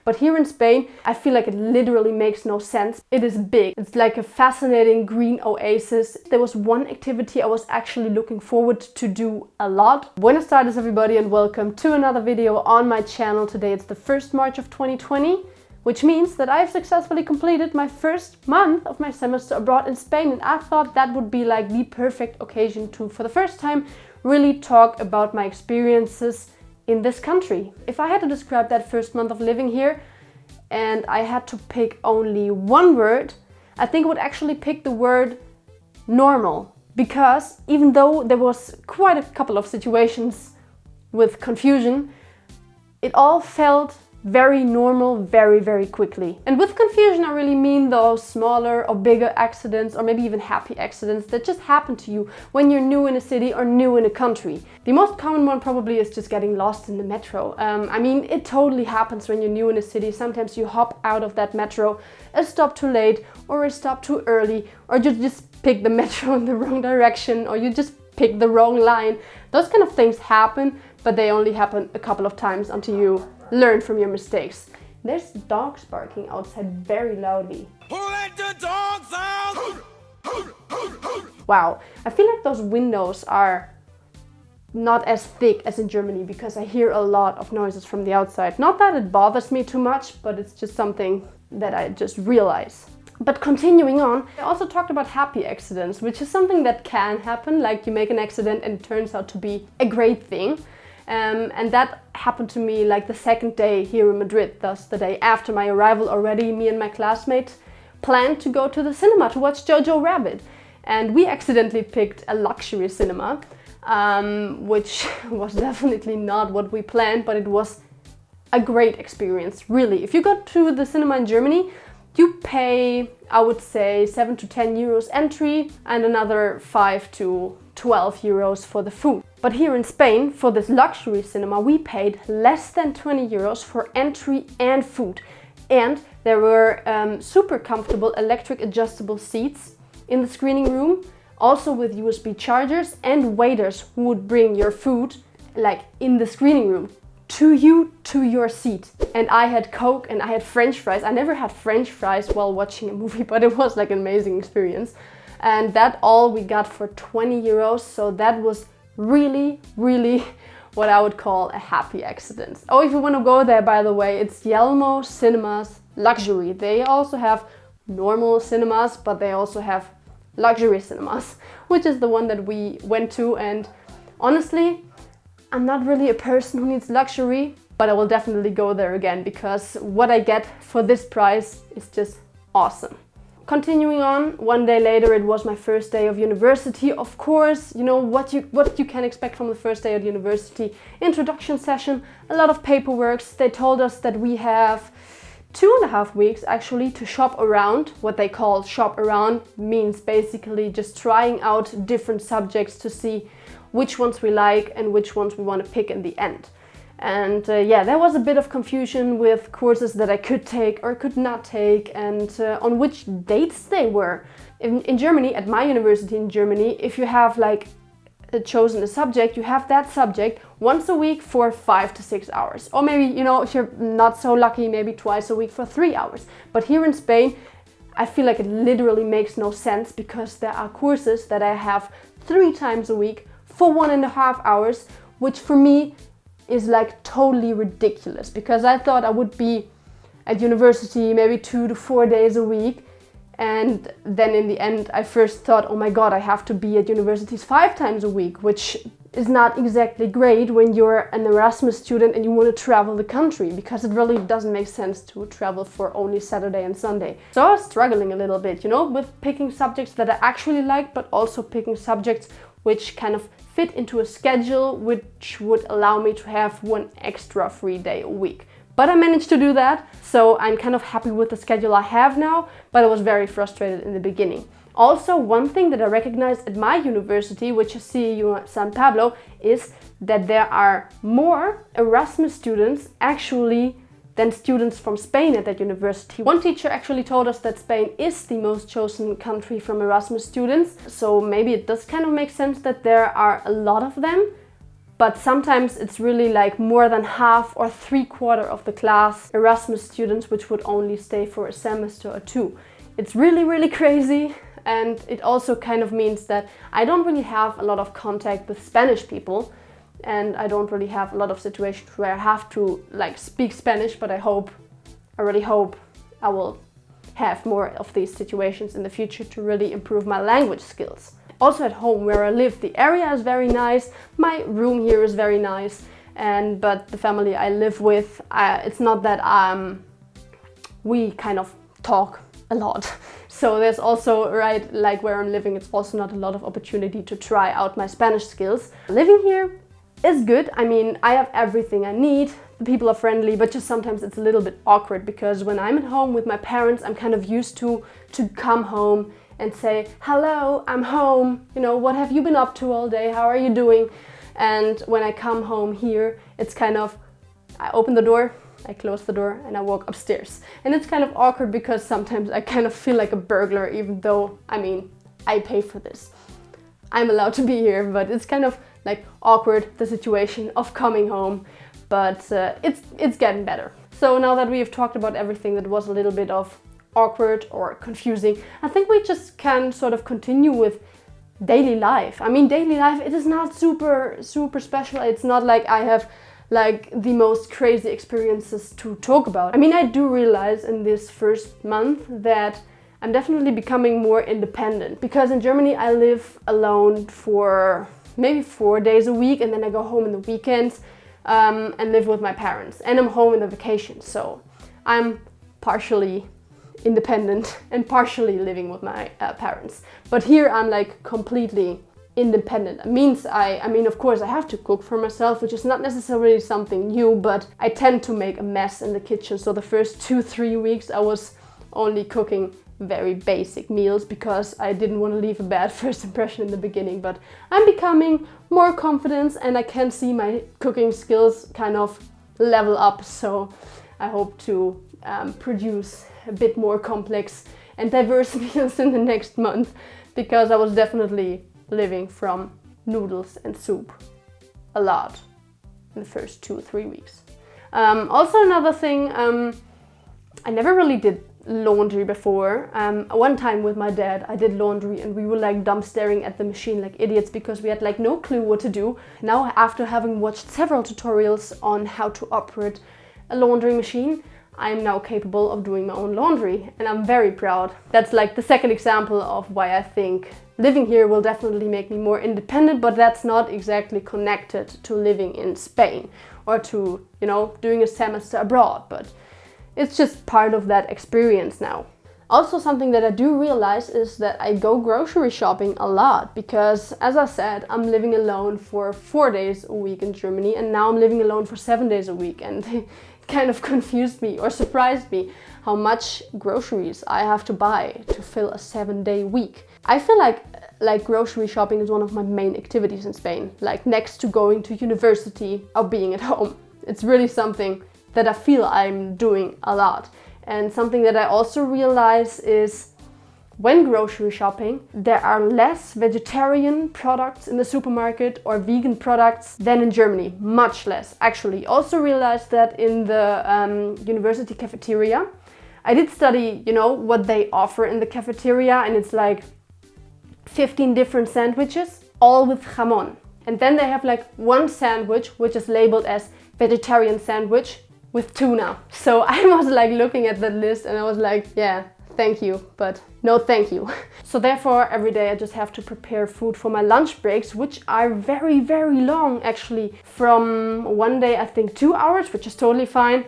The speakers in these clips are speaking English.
But here in Spain, I feel like it literally makes no sense. It is big. It's like a fascinating green oasis. There was one activity I was actually looking forward to do a lot. Buenas tardes everybody and welcome to another video on my channel. Today it's the 1st March of 2020. Which means that I've successfully completed my first month of my semester abroad in Spain, and I thought that would be like the perfect occasion to, for the first time, really talk about my experiences in this country. If I had to describe that first month of living here and I had to pick only one word, I think I would actually pick the word normal. Because even though there was quite a couple of situations with confusion, it all felt very normal very quickly. And with confusion I really mean those smaller or bigger accidents, or maybe even happy accidents that just happen to you when you're new in a city or new in a country. The most common one probably is just getting lost in the metro. I mean, it totally happens when you're new in a city. Sometimes you hop out of that metro, a stop too late or a stop too early, or you just pick the metro in the wrong direction, or you just pick the wrong line. Those kind of things happen, but they only happen a couple of times until you learn from your mistakes. There's dogs barking outside very loudly. Who let the dogs out? Wow, I feel like those windows are not as thick as in Germany because I hear a lot of noises from the outside. Not that it bothers me too much, but it's just something that I just realize. But continuing on, I also talked about happy accidents, which is something that can happen, like you make an accident and it turns out to be a great thing. And that happened to me like the second day here in Madrid, thus the day after my arrival already. Me and my classmate planned to go to the cinema to watch Jojo Rabbit. And we accidentally picked a luxury cinema, which was definitely not what we planned, but it was a great experience, really. If you go to the cinema in Germany, you pay, I would say, 7 to 10 euros entry and another 5 to 12 euros for the food. But here in Spain, for this luxury cinema, we paid less than 20 euros for entry and food. And there were super comfortable electric adjustable seats in the screening room, also with USB chargers and waiters who would bring your food, like in the screening room, to you, to your seat. And I had Coke and I had French fries. I never had French fries while watching a movie, but it was like an amazing experience. And that all we got for 20 euros. So that was really what I would call a happy accident. Oh, if you want to go there, by the way, it's Yelmo Cinemas Luxury. They also have normal cinemas, but they also have luxury cinemas, which is the one that we went to. And honestly, I'm not really a person who needs luxury, but I will definitely go there again because what I get for this price is just awesome. Continuing on, one day later, it was my first day of university. Of course, you know what you can expect from the first day of university. Introduction session, a lot of paperwork. They told us that we have 2.5 weeks actually to shop around. What they call shop around means basically just trying out different subjects to see which ones we like and which ones we want to pick in the end. And yeah, there was a bit of confusion with courses that I could take or could not take, and on which dates they were. In Germany, at my university in Germany, if you have like chosen a subject, you have that subject once a week for 5 to 6 hours. Or maybe, you know, if you're not so lucky, maybe twice a week for 3 hours. But here in Spain, I feel like it literally makes no sense because there are courses that I have 3 times a week for 1.5 hours, which for me is like totally ridiculous because I thought I would be at university maybe 2 to 4 days a week, and then in the end I first thought, oh my god, I have to be at universities 5 times a week, which is not exactly great when you're an Erasmus student and you want to travel the country, because it really doesn't make sense to travel for only Saturday and Sunday. So I was struggling a little bit, you know, with picking subjects that I actually liked, but also picking subjects which kind of fit into a schedule which would allow me to have 1 extra free day a week. But I managed to do that, so I'm kind of happy with the schedule I have now, but I was very frustrated in the beginning. Also, one thing that I recognized at my university, which is CEU San Pablo, is that there are more Erasmus students actually than students from Spain at that university. One teacher actually told us that Spain is the most chosen country from Erasmus students, so maybe it does kind of make sense that there are a lot of them. But sometimes it's really like more than half or 3/4 of the class Erasmus students, which would only stay for a semester or two. It's really, really crazy. And it also kind of means that I don't really have a lot of contact with Spanish people. And I don't really have a lot of situations where I have to like speak Spanish, but I really hope I will have more of these situations in the future to really improve my language skills. Also at home where I live, the area is very nice. My room here is very nice. But the family I live with, it's not that we kind of talk a lot. So there's also, right, like where I'm living, it's also not a lot of opportunity to try out my Spanish skills. Living here is good. I mean, I have everything I need. The people are friendly, but just sometimes it's a little bit awkward because when I'm at home with my parents, I'm kind of used to come home and say, hello, I'm home. You know, what have you been up to all day? How are you doing? And when I come home here, it's kind of, I open the door, I close the door and I walk upstairs. And it's kind of awkward because sometimes I kind of feel like a burglar, even though, I mean, I pay for this. I'm allowed to be here, but it's kind of like awkward, the situation of coming home. But it's getting better. So now that we have talked about everything that was a little bit of awkward or confusing, I think we just can sort of continue with daily life. I mean, daily life, it is not super special. It's not like I have like the most crazy experiences to talk about. I mean, I do realize in this first month that I'm definitely becoming more independent, because in Germany I live alone for maybe 4 days a week, and then I go home in the weekends and live with my parents, and I'm home in the vacation. So I'm partially independent and partially living with my parents. But here I'm like completely independent. It means I mean, of course I have to cook for myself, which is not necessarily something new, but I tend to make a mess in the kitchen. So the first 2-3 weeks I was only cooking very basic meals because I didn't want to leave a bad first impression in the beginning. But I'm becoming more confident and I can see my cooking skills kind of level up. So I hope to produce a bit more complex and diverse meals in the next month, because I was definitely living from noodles and soup a lot in the first 2-3 weeks. Also another thing, I never really did laundry before. One time with my dad I did laundry and we were like dumbstaring at the machine like idiots because we had like no clue what to do. Now, after having watched several tutorials on how to operate a laundry machine, I'm now capable of doing my own laundry and I'm very proud. That's like the second example of why I think living here will definitely make me more independent, but that's not exactly connected to living in Spain or to, you know, doing a semester abroad, but it's just part of that experience now. Also, something that I do realize is that I go grocery shopping a lot because, as I said, I'm living alone for 4 days a week in Germany, and now I'm living alone for 7 days a week, and it kind of confused me or surprised me how much groceries I have to buy to fill a 7-day week. I feel like grocery shopping is one of my main activities in Spain, like next to going to university or being at home. It's really something that I feel I'm doing a lot. And something that I also realize is when grocery shopping, there are less vegetarian products in the supermarket or vegan products than in Germany, much less actually. Also realized that in the university cafeteria. I did study, you know, what they offer in the cafeteria, and it's like 15 different sandwiches, all with jamon. And then they have like one sandwich which is labeled as vegetarian sandwich with tuna. So I was like looking at that list and I was like, yeah, thank you, but no thank you. So therefore every day I just have to prepare food for my lunch breaks, which are very, very long actually. From one day I think 2 hours, which is totally fine,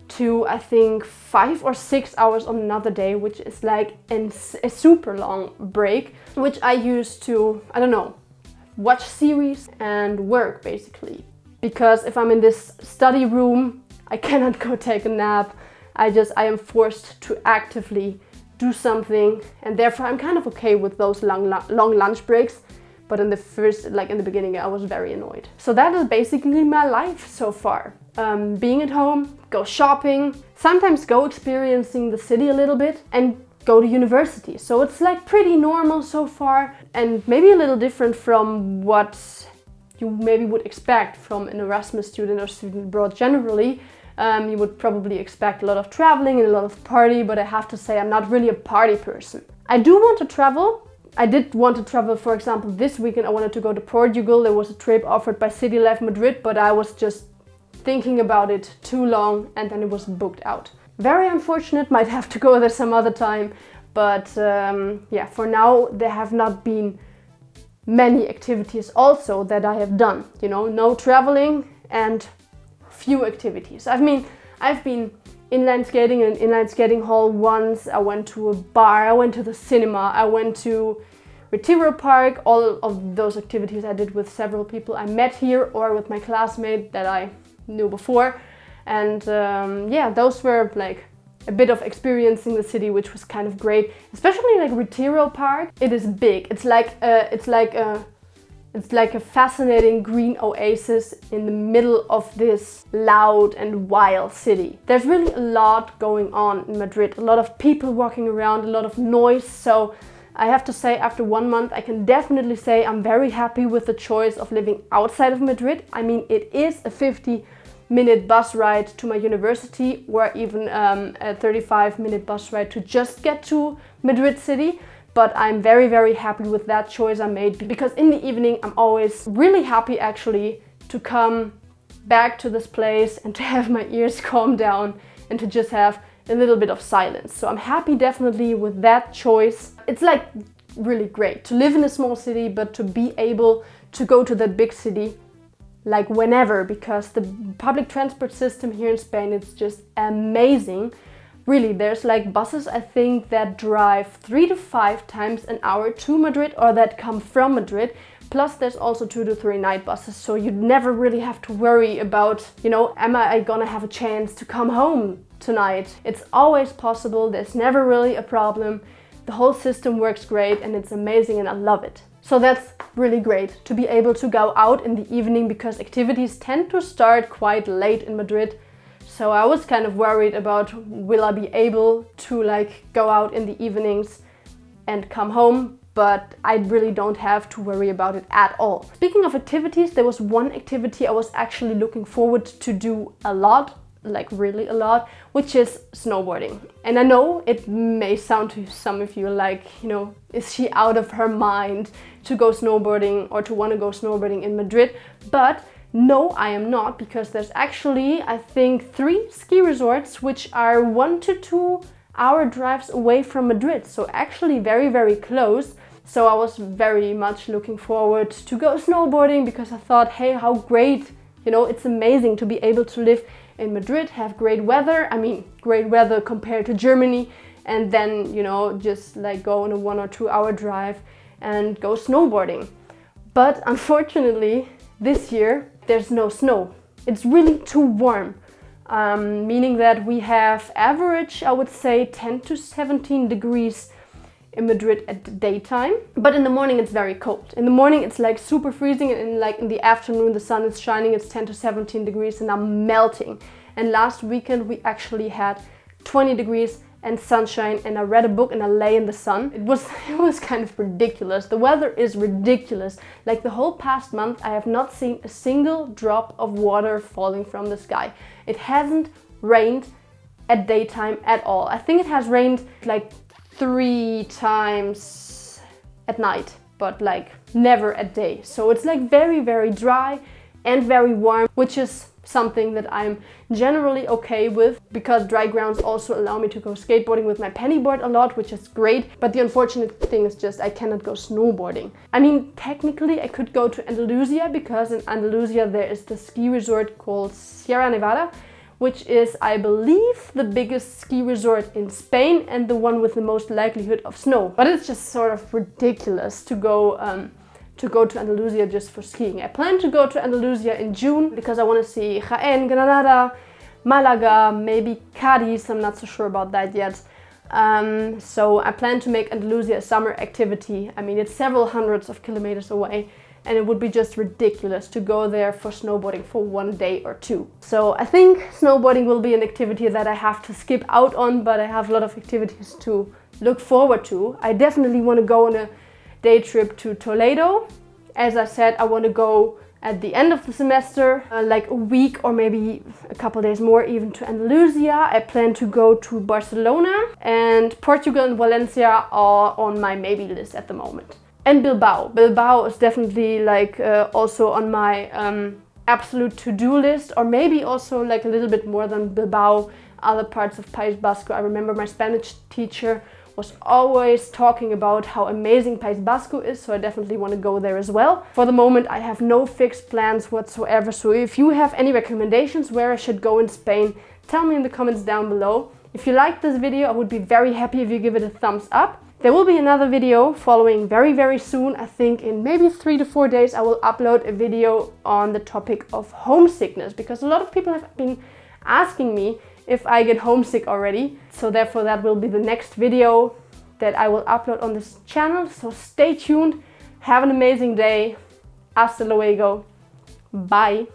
to I think 5 or 6 hours on another day, which is like a super long break, which I use to, I don't know, watch series and work basically. Because if I'm in this study room, I cannot go take a nap. I am forced to actively do something, and therefore I'm kind of okay with those long lunch breaks. But in the beginning, I was very annoyed. So that is basically my life so far. Being at home, go shopping, sometimes go experiencing the city a little bit, and go to university. So it's like pretty normal so far, and maybe a little different from what you maybe would expect from an Erasmus student or student abroad generally. You would probably expect a lot of traveling and a lot of party, but I have to say I'm not really a party person. I do want to travel. I did want to travel, for example, this weekend I wanted to go to Portugal. There was a trip offered by City Life Madrid, but I was just thinking about it too long and then it was booked out. Very unfortunate, might have to go there some other time, but yeah, for now there have not been many activities also that I have done, you know, no traveling and few activities. I've been inline skating in an inline skating hall once, I went to a bar, I went to the cinema, I went to Retiro Park. All of those activities I did with several people I met here or with my classmate that I knew before. And yeah, those were like a bit of experiencing the city, which was kind of great. Especially like Retiro Park. It is big. It's like a fascinating green oasis in the middle of this loud and wild city. There's really a lot going on in Madrid. A lot of people walking around, a lot of noise. So I have to say, after 1 month, I can definitely say I'm very happy with the choice of living outside of Madrid. I mean, it is a 50-minute bus ride to my university, or even a 35-minute bus ride to just get to Madrid city. But I'm very, very happy with that choice I made, because in the evening I'm always really happy actually to come back to this place and to have my ears calm down and to just have a little bit of silence. So I'm happy definitely with that choice. It's like really great to live in a small city, but to be able to go to that big city like whenever, because the public transport system here in Spain is just amazing. Really, there's like buses, I think, that drive 3 to 5 times an hour to Madrid or that come from Madrid. Plus there's also 2 to 3 night buses, so you never really have to worry about, you know, am I gonna have a chance to come home tonight? It's always possible, there's never really a problem. The whole system works great and it's amazing and I love it. So that's really great to be able to go out in the evening, because activities tend to start quite late in Madrid. So I was kind of worried about, will I be able to like go out in the evenings and come home, but I really don't have to worry about it at all. Speaking of activities, there was one activity I was actually looking forward to do a lot, like really a lot, which is snowboarding. And I know it may sound to some of you like, you know, is she out of her mind to go snowboarding or to want to go snowboarding in Madrid? But no, I am not, because there's actually, I think, 3 ski resorts which are 1 to 2 hour drives away from Madrid. So actually very, very close. So I was very much looking forward to go snowboarding, because I thought, hey, how great, you know, it's amazing to be able to live in Madrid, have great weather. I mean, great weather compared to Germany, and then, you know, just like go on a 1 or 2 hour drive and go snowboarding. But unfortunately, this year, there's no snow. It's really too warm, meaning that we have average, I would say, 10 to 17 degrees in Madrid at the daytime. But in the morning it's very cold. In the morning it's like super freezing, and in the afternoon the sun is shining, it's 10 to 17 degrees and I'm melting. And last weekend we actually had 20 degrees and sunshine, and I read a book and I lay in the sun. It was kind of ridiculous. The weather is ridiculous. Like the whole past month I have not seen a single drop of water falling from the sky. It hasn't rained at daytime at all. I think it has rained like 3 times at night, but like never at day. So it's like very, very dry and very warm, which is something that I'm generally okay with, because dry grounds also allow me to go skateboarding with my pennyboard a lot, which is great. But the unfortunate thing is just I cannot go snowboarding. I mean, technically I could go to Andalusia, because in Andalusia there is the ski resort called Sierra Nevada, which is, I believe, the biggest ski resort in Spain and the one with the most likelihood of snow. But it's just sort of ridiculous to go to Andalusia just for skiing. I plan to go to Andalusia in June because I want to see Jaén, Granada, Malaga, maybe Cadiz. I'm not so sure about that yet. So I plan to make Andalusia a summer activity. I mean, it's several hundreds of kilometers away, and it would be just ridiculous to go there for snowboarding for 1 day or 2. So I think snowboarding will be an activity that I have to skip out on, but I have a lot of activities to look forward to. I definitely want to go on a day trip to Toledo. As I said, I want to go at the end of the semester, like a week or maybe a couple days more even to Andalusia. I plan to go to Barcelona, and Portugal and Valencia are on my maybe list at the moment. And Bilbao. Bilbao is definitely like also on my absolute to-do list, or maybe also like a little bit more than Bilbao, other parts of País Vasco. I remember my Spanish teacher was always talking about how amazing País Vasco is, so I definitely want to go there as well. For the moment, I have no fixed plans whatsoever, so if you have any recommendations where I should go in Spain, tell me in the comments down below. If you liked this video, I would be very happy if you give it a thumbs up. There will be another video following very soon. I think in maybe 3 to 4 days I will upload a video on the topic of homesickness, because a lot of people have been asking me if I get homesick already. So therefore that will be the next video that I will upload on this channel. So stay tuned, have an amazing day, hasta luego, bye.